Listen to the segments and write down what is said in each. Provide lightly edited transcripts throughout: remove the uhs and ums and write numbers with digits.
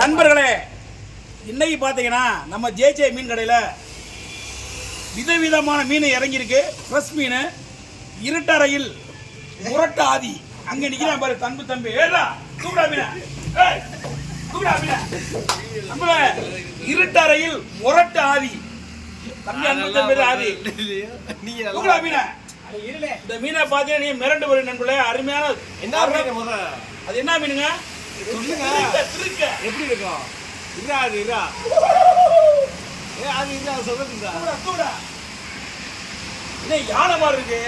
நண்பர்களே, இன்னைக்கு பார்த்தீங்கன்னா நம்ம ஜேஜே மீன் கடையில் விதவிதமான மீன் இறங்கியிருக்கு. ஃப்ரெஷ் மீன், இருட்டறையில் முரட்டு ஆதி. அங்கே நிற்கிறான் பாரு தம்பி தம்பி. ஏடா தூக்குடா மீன, தூக்குடா மீன. நம்ம இருட்டறையில் முரட்டு ஆதி தம்பி, அன்பு தம்பி ஆதி. தூக்குடா மீன. இந்த மீனை பார்த்தீங்கன்னா நீ மிரண்டு போய் நண்பர்களே. அருமையான என்ன அது என்ன மீனுங்க? திருக்க எப்படி இருக்கும்? இரா அது இரா. அது இரா சொல்லுங்க. என்ன யானை மாதிரி இருக்கு?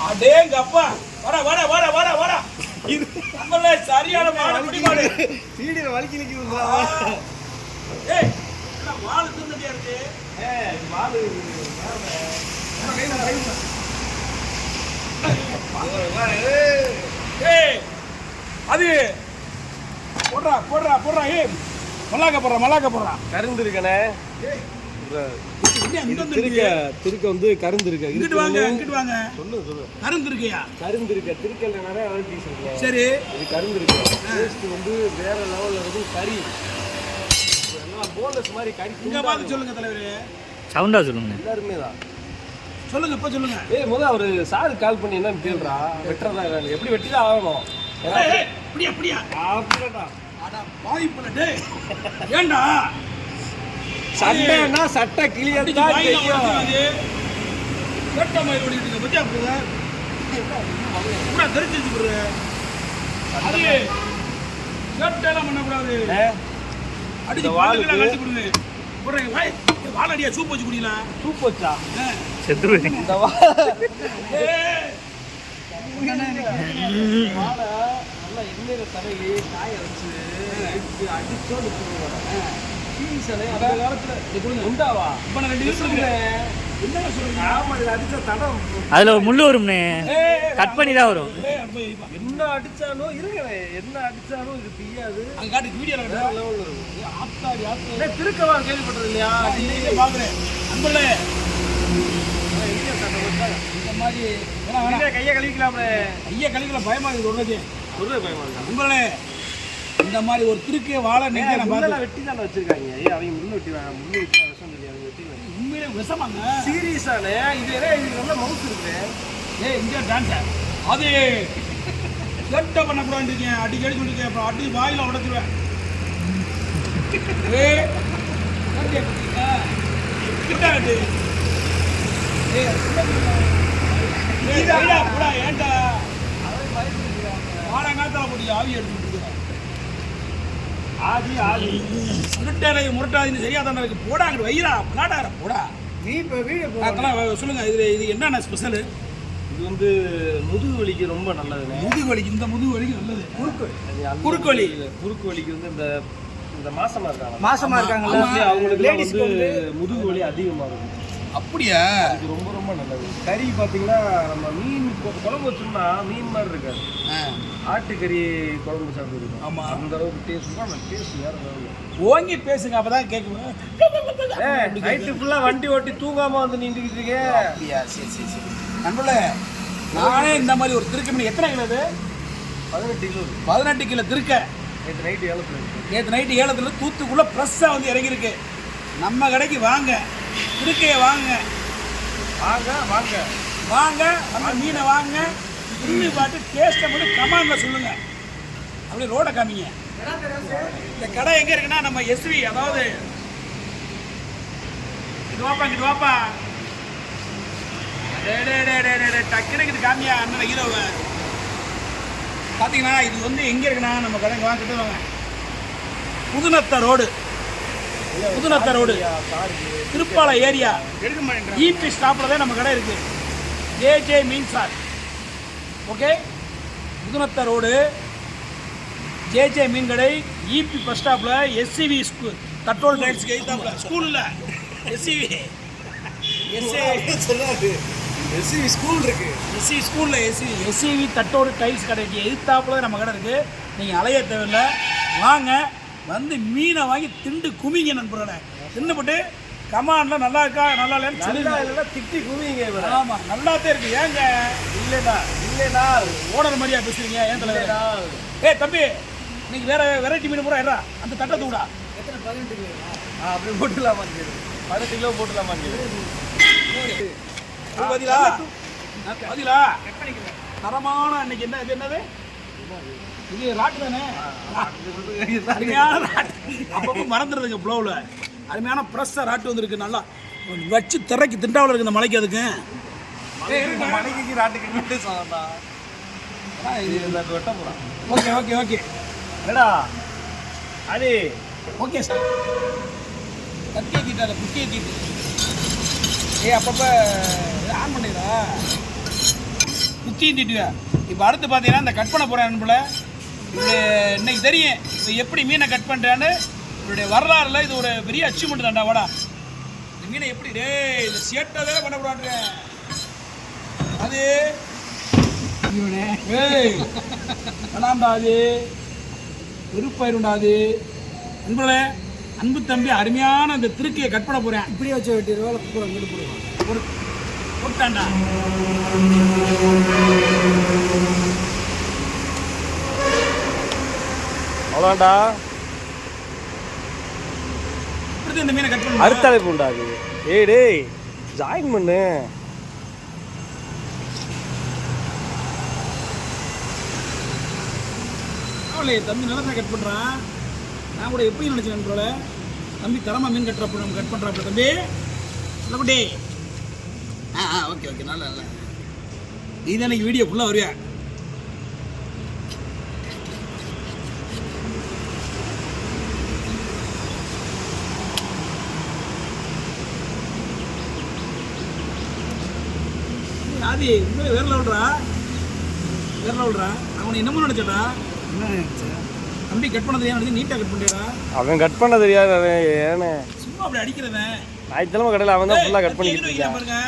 அடேங்க அப்பா. வர வர வர வர வர. நம்மள சரியான மாடு முடி மாடு. சீடில வலிக்கி நிக்குதுடா. ஏய், என்ன வால் தின்னடியா இருக்கு? வால் ஏய், அது போடுறா போடுறா போடுறா. ஏய், மல்லாக்க போடுறா மல்லாக்க போடுறா. கருந்து இருக்கனே. திருக்க வந்து கருந்து இருக்கு. இங்கிட்டு வாங்க இங்கிட்டு வாங்க. சொல்லு சொல்லு. கருந்து இருக்கியா? கருந்து இருக்கு. திருக்கல்ல நிறைய வெரைட்டிஸ் இருக்கு. சரி, இது கருந்து இருக்கு. டேஸ்ட் வந்து வேற லெவல்ல இருக்கு. கறி எல்லாம் போன்லெஸ் மாதிரி கறி. இங்க பார்த்து சொல்லுங்க தலைவரே. சவுண்டா சொல்லுங்க. எல்லாருமே தான் சொல்லுங்க, இப்ப சொல்லுங்க. ஏய், முதல்ல அவரு சார் கால் பண்ணி என்னன்னு கேளுடா. வெட்டுறதா எப்படி வெட்டிதான் ஆகணும். அப்படியா அப்படியா? அப்படிடா. அட வாய்ப்புல டேய். ஏண்டா சட்டைனா சட்டை கிளியறதா தெரியும். சட்டை மாதிரி ஓடிட்டு பத்தியா போற. பூரா தெரிஞ்சு போற. அது சட்டை எல்லாம் பண்ண கூடாது. அடிச்சு வாளுக்கு கட்டி போடுங்க. போறேன் வாய் வாளடியா சூப் வச்சு குடிக்கலாம். சூப் வச்சா செத்துரு. இந்த ஏய் வாளை நல்லா எண்ணெயில தடவி காய வச்சு அடிச்சோ நிற்கணும். சீசனே அந்த காலத்துல உண்டாவா? இப்ப நான் 2 நிமிஷம் என்ன சொல்றீங்க? ஆமா, இது அடிச்ச தடம் அதுல ஒரு முள்ளு வரும்னே. கட் பண்ணி தான் வரும். என்ன அடிச்சாலும் இருங்க. என்ன அடிச்சாலும் இது தெரியாது. அங்க காட்டு வீடியோல வேற லெவல்ல இருக்கும். ஆத்தாடி ஆத்தா. திருக்கவா கேள்விப்பட்டது இல்லையா? நீங்க பாக்குறேன் அன்பளே. இந்த மாதிரி கையை கழுவிக்கலாம்ல. ஐயா கலிக்கல பயமா இருக்கு சொல்றது. சொல்றது பயமா இருக்கா? அன்பளே, இந்த மாதிரி ஒரு திருக்கே வாழை நெஞ்ச நான் பார்த்தேன். வெட்டி தான் வச்சிருக்காங்க. ஏய், அவங்க முள்ளு வெட்டிவாங்க. முள்ளு வெட்டி விஷம் தெரியாது. வெட்டி உண்மையிலே விஷமாங்க. சீரியஸானே இது நல்ல மவுஸ் இருக்கு. ஏய், இங்க டான்ஸ் அது செட்ட பண்ண கூடாதுங்க. அடிக்கடி சொல்லிருக்கேன். அப்புறம் அடி வாயில உடைச்சிருவேன். ஏய் கிட்ட கட்டு. ஏன்டா வாழங்காத்தால போட்டு ஆவி எடுத்துட்டு ஆதி ஆதி சுருட்டை முரட்டாதின்னு சரியா தானே இருக்கு. போடா அங்கிட்டு வைரா விளாடார போடா. நீ இப்போ வீடு அதெல்லாம் சொல்லுங்க. இது என்னென்ன ஸ்பெஷல்? இது வந்து முதுகு வலிக்கு ரொம்ப நல்லதுண்ணே. முதுகு வலிக்கு இந்த முதுகு வலிக்கு நல்லது. குறுக்கு வலி குறுக்கு வலிக்கு வந்து இந்த மாசமா இருக்காங்கல்ல, அவங்களுக்கு வந்து முதுகு வலி அதிகமாக இருக்கும். அப்படியா? இது ரொம்ப ரொம்ப நல்லது. கறி பார்த்தீங்கன்னா நம்ம மீன் குழம்பு வச்சோம்னா மீன் மாதிரி இருக்காது. ஆட்டுக்கறி குழம்பு சாப்பிட்டுருக்கோம். ஆமாம், அந்த அளவுக்கு டேஸ்ட் தான். டேஸ்ட் வேறு லெவலில். ஓங்கி பேசுங்க, அப்பதான் கேட்குவேன். நைட்டு ஃபுல்லாக வண்டி ஓட்டி தூங்காமல் வந்து நின்றுக்கிட்டு இருக்கேன். அப்படியா? சரி சரி சரி. நண்பர்களே, நானே இந்த மாதிரி ஒரு திருக்க மீன். எத்தனை கிலோ? 18 கிலோ. 18 கிலோ திருக்க. நேற்று நைட்டு ஏலத்தில் இருக்கு. நேற்று நைட்டு ஏலத்தில் தூத்துக்குள்ளே ஃப்ரெஷ்ஷாக வந்து இறங்கியிருக்கு. நம்ம கடைக்கு வாங்க, திருக்கையை வாங்க வாங்க வாங்க வாங்க. நம்ம மீனை வாங்க, திரும்பி பார்த்து டேஸ்ட்டை மட்டும் கமாண்டில் சொல்லுங்கள். அப்படியே ரோடை காமிங்க. இந்த கடை எங்கே இருக்குன்னா நம்ம எஸ்வி, அதாவது இது வாப்பா இங்கிட்டு வாப்பா. டக்குனு இது காமியா அண்ணன் ஹீரோவை பார்த்தீங்கன்னா. இது வந்து எங்கே இருக்குன்னா நம்ம கடைக்கு வாங்கிட்டு வாங்க. Pudunatha road, Pudunatha road, Thiruppalai area, EB ஸ்டாப்பில் தான் நம்ம கடை இருக்குது. ஜேஜே மீன் sir. Okay, Pudunatha road JJ மீன் கடை, இபி பஸ் ஸ்டாப்பில். எஸ்சிவி ஸ்கூல், தட்டோல் டைல்ஸ்க்கு எதிர்த்தாப்புல. ஸ்கூலில் எஸ்சிவி எஸ்சிவி ஸ்கூல் இருக்கு. எஸ்சி ஸ்கூலில் எஸ்சிவி தட்டோடு டைல்ஸ் கடைக்கு எதிர்த்தாப்புல நம்ம கடை இருக்குது. நீங்கள் அலைய தேவையில்லை. வாங்க, வந்து மீனை வாங்கி திண்டு குமிங்க நண்பர்களே. தின்னுபட்டு கமாண்டில் நல்லா இருக்கா நல்லா இல்லைன்னு சொல்லுங்க. திட்டி குவிங்க. ஆமாம், நல்லாத்தான் இருக்குது. ஏங்க இல்லைடா ஓனர் மாதிரியா பேசுறீங்க? ஏன் தலைவர்? தம்பி இன்னைக்கு வேற வெரைட்டி மீன் பூரா ஏறா அந்த தட்டை தூடா அப்படி போட்டுலாமா 18 கிலோ போட்டுலாமா பதிலா பதிலா தரமான இன்னைக்கு என்ன இது என்னது இது ராட்டு தானே அருமையான ராட்டு அப்பப்போ மறந்துடுதுங்க ப்ளோவில் அருமையான ஃப்ரெஷ்ஷாக ராட்டு வந்திருக்கு நல்லா வச்சு திரைக்கு திண்டாவில் இருக்கு இந்த மலைக்கு அதுக்கு மலைக்கு ராட்டுக்கு சொல்லலாம் இது வெட்ட போகிறான் ஓகே ஓகே ஓகே என்னடா அது ஓகே சார் கத்தியை தீட்டாத குட்டியை தீட்டு அப்பப்போ ஆன் பண்ணிடா குத்தியும் தீட்டுவா இப்போ அடுத்து பார்த்தீங்கன்னா இந்த கட் பண்ண போகிறேன் போல இது இன்னைக்கு தெரியும் இது எப்படி மீனை கட் பண்ணுறான்னு இவருடைய வரலாறுல இது ஒரு பெரிய அச்சீவ்மெண்ட் தான்டா வாடா இந்த மீனை எப்படி டேய் இந்த சேட்டை வேலை பண்ண கூடாது அது ஏய் வேணாம்டா அது வெறுப்பாயிருண்டா அது நண்பர்களே அன்பு தம்பி அருமையான அந்த திருக்கையை கட் பண்ண போகிறேன் இப்படியே வச்சு வெட்டிடுவா கூட அங்கிட்டு போடுவான் ஒரு போட்டாண்டா அவ்வளோண்டா இப்படி இந்த மீனை கட் பண்ண அறுத்தழைப்பு உண்டாது ஏய் டேய் ஜாயின் பண்ணு தம்பி நல்லா தான் கட் பண்ணுறான் நான் கூட எப்படி நினச்சேன் போல தம்பி தரமா மீன் கட்டுறப்ப நம்ம கட் பண்ணுறாப்ப தம்பி இல்லை குட்டி ஓகே ஓகே நல்லா நல்லா நீ தான் இன்னைக்கு வீடியோ ஃபுல்லாக வருவியா ஆதி உண்மையிலே வேற லெவல்றா நான் உன்னை என்னமோ நினச்சேடா என்ன நினச்சேன் தம்பி கட் பண்ணது ஏன் நினச்சி நீட்டாக கட் பண்ணிடா அவன் கட் பண்ண தெரியாது அவன் ஏன்னு சும்மா அப்படி அடிக்கிறவன் ஞாயிற்றுக்கிழமை கடையில் அவன் தான் ஃபுல்லாக கட் பண்ணிக்கிட்டு இருக்கான் பாருங்க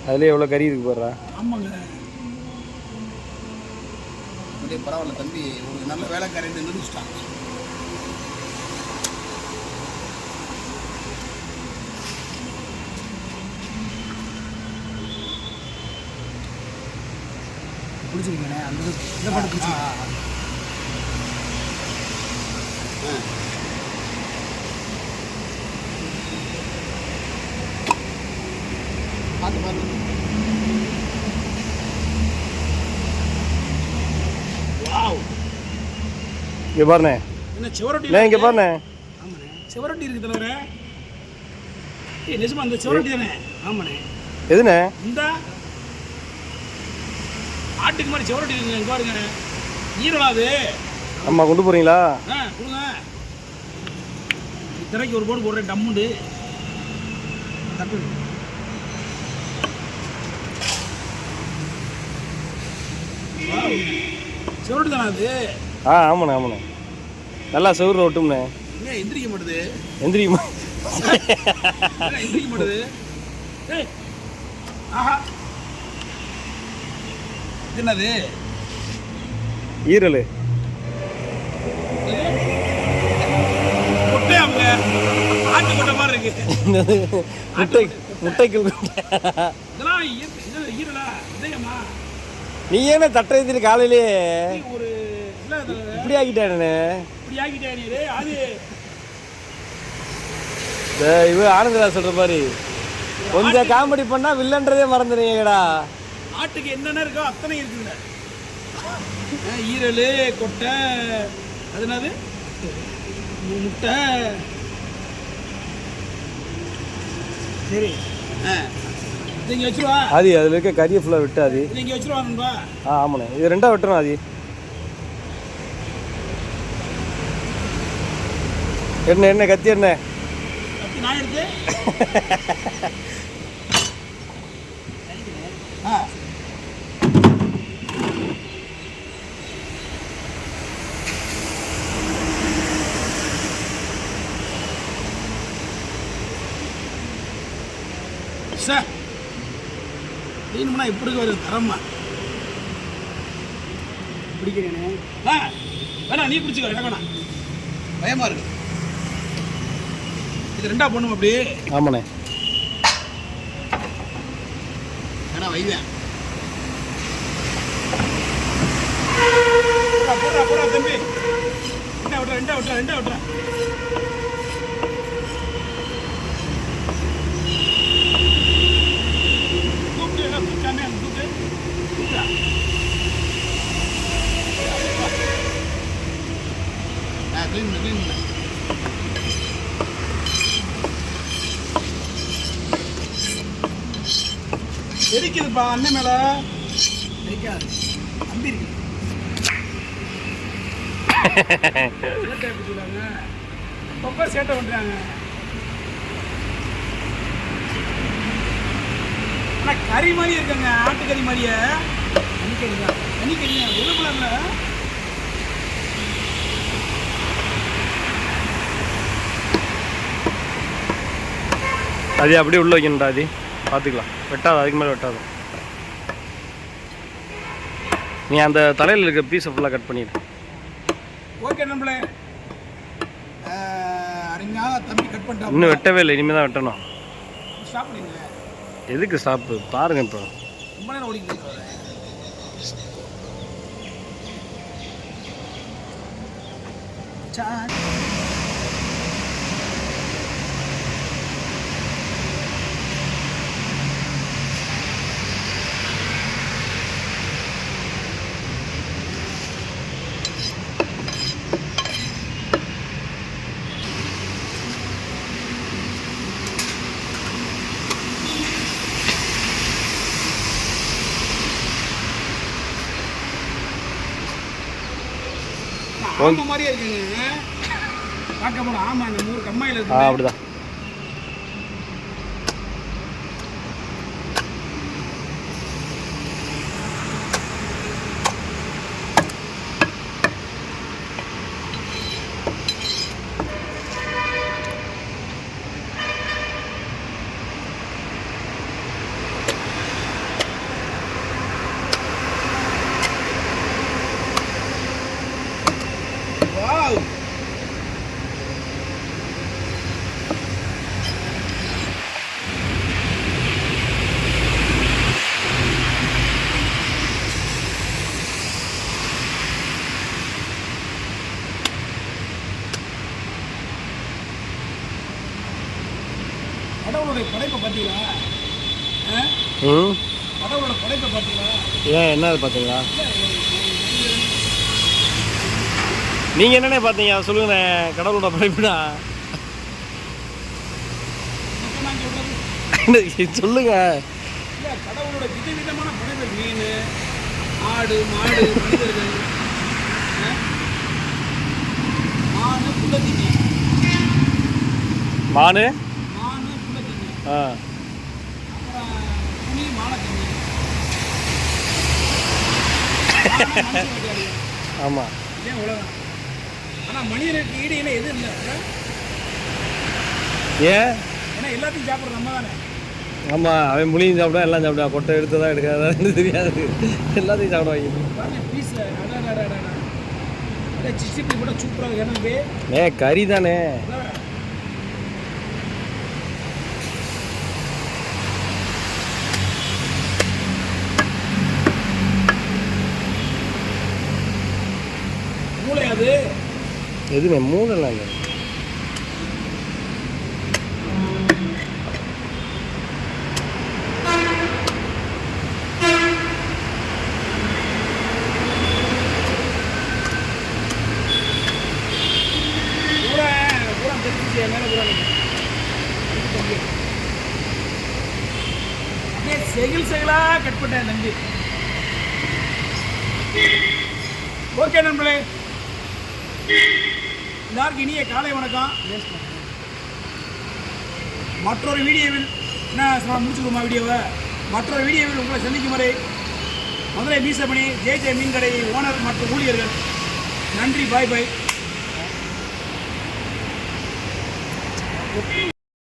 அதுலேயே எவ்வளோ கறி இருக்கு போடுறா ஆமாங்க பரவாயில்ல தம்பி உங்களுக்கு நல்ல வேலைக்காரன் நிரூபிச்சிட்டான் பிடிச்சிருக்கேனே அந்த இந்த பாட்டு பிடிச்சிருக்கேன் பார்த்து பார்த்து இங்கே பாருண்ணே என்ன சிவரொட்டி இங்கே பாருண்ணே ஆமாண்ணே சிவரொட்டி இருக்கு தலைவரே ஏய் நிஜமா அந்த சிவரொட்டி தானே ஆமாண்ணே எதுண்ணே இந்த ஆட்டுக்கு மாதிரி சிவரொட்டி இருக்குங்க இங்கே பாருங்க ஈரலா அது அம்மா கொண்டு போகிறீங்களா கொடுங்க திரைக்கு ஒரு போடு போடுறேன் டம்முண்டு தட்டு சிவரொட்டி தானே அது ஆமாண்ணே ஆமாண்ணே நல்லா செவ்வறு ஒட்டும்ண்ணே என்ன எந்திரிக்க மாட்டுது எந்திரிக்குமா எந்திரிக்க மாட்டுது ஏய் ஆஹா இது என்னது ஈரல் கொட்டை அவங்க ஆட்டு கொட்டை மாதிரி இருக்கு முட்டைக்கு இதெல்லாம் ஈரலா இதயமா நீ ஏன்னா தட்டை எடுத்துட்டு காலையிலேயே ஒரு இப்படி ஆக்கிட்டானே இப்படி ஆக்கிட்டே நீ அது இவ ஆனந்தராஜ் சொல்ற மாதிரி கொஞ்சம் காமெடி பண்ணா வில்லன்றதே மறந்துடுங்கடா ஆட்டுக்கு என்னென்ன இருக்கோ அத்தனை இருக்குதுல ஈரல் கொட்டை அது என்னது முட்டை சரி நீங்க வச்சிருவா அது அதுல இருக்க கறியை ஃபுல்லா விட்டு அது நீங்க வச்சிருவானுப்பா ஆமாண்ணே இது ரெண்டா வெட்டணும் அது என்ன என்ன கத்தி என்ன கத்தி நான் எடுத்து சார் இப்படி வருது தரமா பிடிக்கிறேனே. வேணா நீ பிடிச்சிக்கோ, எனக்கு வேணாம், பயமா இருக்கு. இது 2ஆ பண்ணும் அப்படி. ஆமாண்ணே. வேணா வைவேன். போடா தம்பி. ரெண்டா விட்டுறா. எரிக்குதுப்பா அண்ணன் மேல. எரிக்காது, அம்பி இருக்கு. சேட்டை எப்படி சொல்லுவாங்க, அப்பப்போ சேட்டை பண்ணுறாங்க. ஆனால் கறி மாதிரி இருக்குங்க, ஆட்டுக்கறி மாதிரியே. தனிக்கறி தான், வெள்ளை கலரில். அது அப்படியே உள்ள வைக்கணும்டா. அது பார்த்துக்கலாம், வெட்டாது, அதுக்கு மேலே வெட்டாது. நீ அந்த தலையில் இருக்க பீஸை ஃபுல்லாக கட் பண்ணிடு. ஓகே நம்மளே, அருமையாக தம்பி கட் பண்ணிட்டா. இன்னும் வெட்டவே இல்லை, இனிமேல் தான் வெட்டணும். ஸ்டாப் பண்ணிங்க. எதுக்கு ஸ்டாப்பு பாருங்க. இப்போ ரொம்ப நேரம் ஓடிக்கிட்டு ஆமா மாதிரியே இருக்குங்க. பார்க்க போனா ஆமா, இந்த 3 கம்மாயில் இருக்கு. அப்படிதான். வாவ், கடவுளுடைய படைப்பை பார்த்தீங்களா? கடவுளோட படைப்பை பார்த்தீங்களா? ஏன் என்ன பார்த்தீங்களா? நீங்கள் என்னென்ன பார்த்தீங்க அதை சொல்லுங்கண்ணே. கடவுளோட படைப்புடா சொல்லுங்க. இல்லை, கடவுளோட விதவிதமான படைப்பு. மீன், ஆடு, மாடு, மனிதர்கள், மானு, புள்ளத்திங்க. மானு புள்ளத்திங்க. ஆ, அப்புறம் புலி, மானத்திங்க. ஆமாம். இதே உலகம். ஆனால் மனிதனுக்கு ஈடு இணை எதுவும் இல்லை. ஏன்? ஏன்னா எல்லாத்தையும் சாப்பிட்ற நம்ம தானே. ஆமாம், அவன் புளியும் சாப்பிடுவான், எல்லாம் சாப்பிடுவான். கொட்டை எடுத்து தான் எடுக்காதான்னு தெரியாது, எல்லாத்தையும் சாப்பிடுவாங்க. பீஸ் அப்படியே சிஸ்டிப்பி கூட சூப்பராக எனக்கு. கறி தானே. மூளை அது எதுவுமே மூளைலாம் இல்லை. செகில் செகிலாக கட் பண்ணேன் நம்பி. ஓகே நண்பர்களே, எல்லாருக்கும் இனிய காலை வணக்கம். மற்றொரு வீடியோவில் என்ன முடிச்சுக்கோமா வீடியோவை, மற்றொரு வீடியோவில் உங்களை சந்திக்கும் வரை மதுரை மீசமணி ஜே மீன் கடை ஓனர் மற்றும் ஊழியர்கள் நன்றி. பாய் பாய்.